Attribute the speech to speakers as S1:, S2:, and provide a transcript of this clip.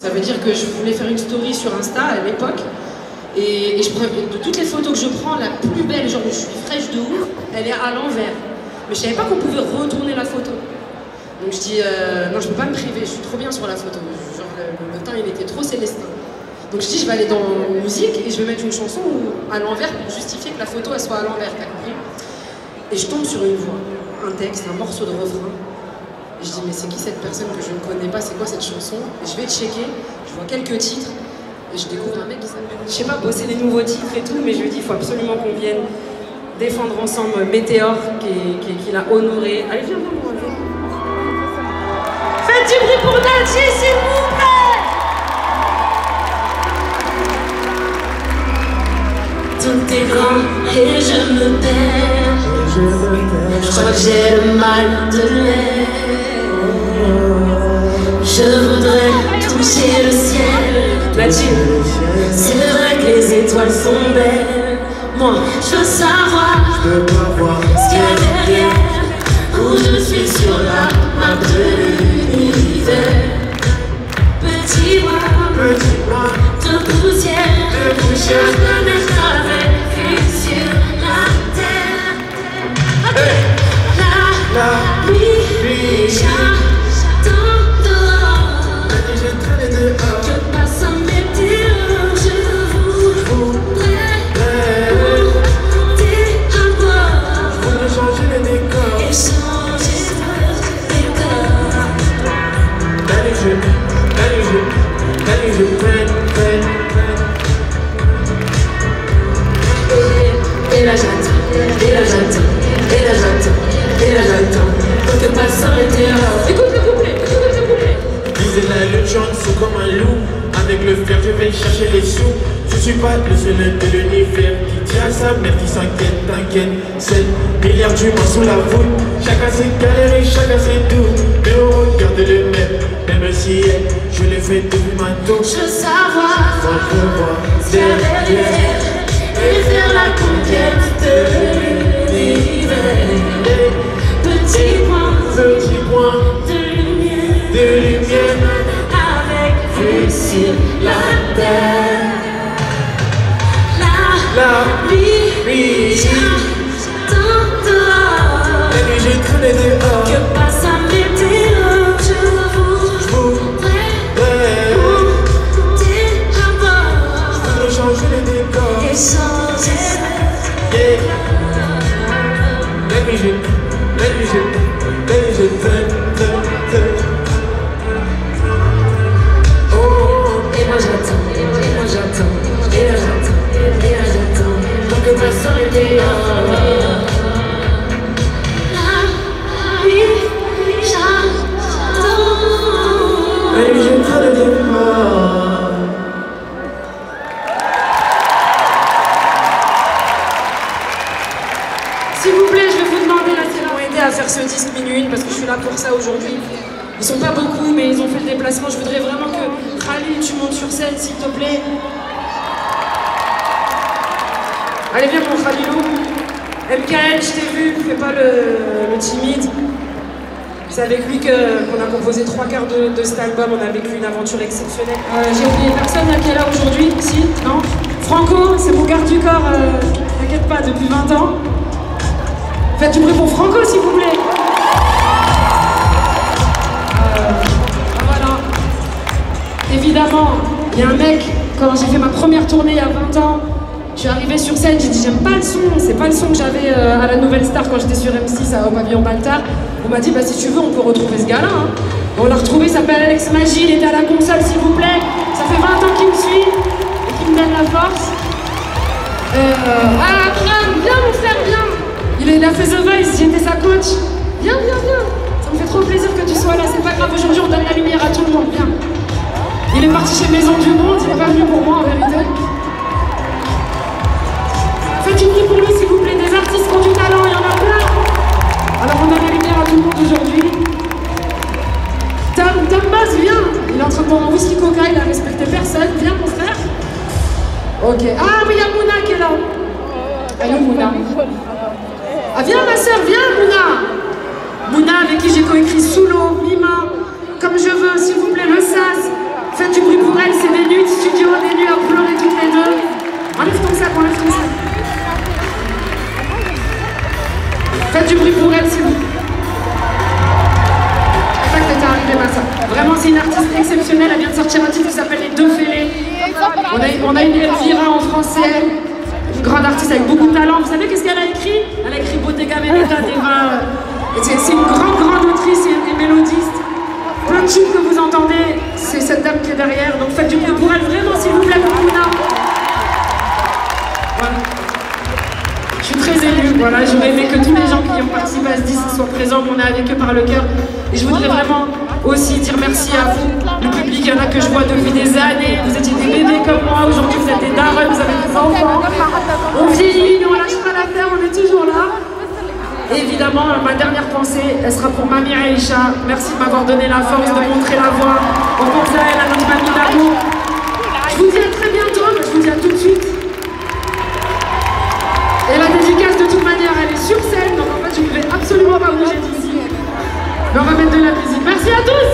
S1: Ça veut dire que je voulais faire une story sur Insta à l'époque. Et de toutes les photos que je prends, la plus belle, genre où je suis fraîche de ouf, elle est à l'envers. Mais je savais pas qu'on pouvait retourner la photo. Donc je dis, non, je peux pas me priver, je suis trop bien sur la photo. Genre le teint, il était trop célestin. Donc je dis, je vais aller dans musique et je vais mettre une chanson à l'envers pour justifier que la photo, elle soit à l'envers, t'as compris? Et je tombe sur une voix, un texte, un morceau de refrain. Et je dis, mais c'est qui cette personne que je ne connais pas? C'est quoi cette chanson? Et je vais checker, je vois quelques titres. Et je découvre un mec qui s'appelle, je sais pas, bosser les nouveaux titres et tout, mais je lui dis, il faut absolument qu'on vienne défendre ensemble Météor, qui l'a honoré. Allez, viens, viens, viens. Faites du bruit pour Nadji, s'il vous plaît!
S2: Tout est grand et je me perds. Je crois que j'ai le mal de l'air. Je voudrais toucher le ciel.
S1: Nadji,
S2: c'est vrai que les étoiles sont belles. Moi, je veux savoir ce qu'il y a derrière. Où je suis sur la map de l'univers. Petit bras de poussière. Je me mets avec lui sur la terre. La nuit, j'attends dehors. Je passe un météore, je voudrais monter à bord et changer de décor.
S3: Allez, je prenne.
S2: Et là j'attends. Faut que passe un météore.
S1: écoute le couplet.
S3: Disait la lune chante sous comme un loup. Avec le fer, je vais chercher les sous. Je suis pas le seul de l'univers qui tient sa mère, qui s'inquiète, t'inquiète. 7 milliards d'humains sous la voûte. Chacun ses galères et chacun ses doutes. Mais on regarde le même ciel. Je l'ai fait depuis ma tour.
S2: Je veux savoir ce qu'il y a derrière et faire la conquête de l'univers. Petit point de lumière avec vue sur la terre. La nuit, j'attends dehors.
S3: La nuit, j'ai traîné dehors.
S2: Que passe un météore, je voudrais monter à bord.
S3: Je voudrais changer les décors.
S2: Et changer.
S3: La nuit, je traîne.
S2: Et moi j'attends. Tant que personne n'est dehors. La nuit, j'attends.
S3: La nuit, je traîne dehors.
S1: S'il vous plaît, je vais vous demander là, s'ils m'ont aidé à faire ce disque minuit parce que je suis là pour ça aujourd'hui. Ils sont pas beaucoup, mais ils ont fait le déplacement. Je voudrais vraiment que Khalil, tu montes sur scène, s'il te plaît. Allez, viens mon Khalilou. MKL, je t'ai vu, fais pas le timide. C'est avec lui qu'on a composé 3/4 de cet album. On a vécu une aventure exceptionnelle. J'ai oublié personne là qui est là aujourd'hui. Si? Non? Franco, c'est mon garde du corps. T'inquiète pas, depuis 20 ans. Faites du bruit pour Franco, s'il vous plaît. Voilà. Évidemment, il y a un mec, quand j'ai fait ma première tournée il y a 20 ans, je suis arrivée sur scène, j'ai dit j'aime pas le son, c'est pas le son que j'avais à la Nouvelle Star quand j'étais sur M6 au pavillon Baltard. On m'a dit bah si tu veux on peut retrouver ce gars-là. Hein. On l'a retrouvé, il s'appelle Alex Magie, il était à la console s'il vous plaît. Ça fait 20 ans qu'il me suit et qu'il me donne la force. Abraham, viens mon frère, viens. Il a fait The Voice, j'étais sa coach. Viens. Ça me fait trop plaisir que tu sois là, c'est pas grave, aujourd'hui on donne la lumière à tout le monde, viens. Il est parti chez Maison du Monde, il est pas venu pour moi en vérité. Faites une bruit pour lui s'il vous plaît, des artistes qui ont du talent, il y en a plein. Alors on donne la lumière à tout le monde aujourd'hui. Tom Boss, viens. Il est en train de boire un whisky coca, il a respecté personne, viens mon frère. Ok, ah mais il y a Mouna qui est là. Allô Mouna. Ah viens ma soeur, viens Mouna. Mouna avec qui j'ai coécrit Sous l'eau, Mima, Comme je veux, s'il vous plaît, le sas. Faites du bruit nuits de studio, des nuits à pleurer toutes les deux. Enlève ton sac, enlève ton sac. Faites du bruit pour elle, s'il vous plaît. C'est pas que t'étais arrivé, ma soeur. Vraiment, c'est une artiste exceptionnelle. Elle vient de sortir un titre qui s'appelle Les Deux Fêlés. On a une Elvira en français, une grande artiste avec beaucoup de talent. Vous savez qu'est-ce qu'elle a écrit? Elle a écrit Bottega Veneta, des vins. C'est une grande autrice et mélodiste. Plein de tubes que vous entendez, c'est cette dame qui est derrière. Donc faites du bruit pour elle, vraiment, s'il vous plaît, pour Mouna. Voilà. Je suis très émue, voilà, j'aurais aimé que tous les gens qui ont participé à ce disque soient présents, qu'on est avec eux par le cœur. Et je voudrais vraiment aussi dire merci à vous, le public. Il y en a que je vois depuis des années. Vous étiez des bébés comme moi, aujourd'hui vous êtes des darons, vous avez des enfants. On vieillit, mais on lâche pas l'affaire, on est toujours là. Et évidemment, ma dernière pensée, elle sera pour Mamie Aïcha. Merci de m'avoir donné la force de montrer la voie. On pense à elle, à notre mamie d'amour. Je vous dis à très bientôt, mais je vous dis à tout de suite. Et la dédicace, de toute manière, elle est sur scène, donc en fait, je ne vais absolument pas bouger d'ici. Mais on va mettre de la musique. Merci à tous!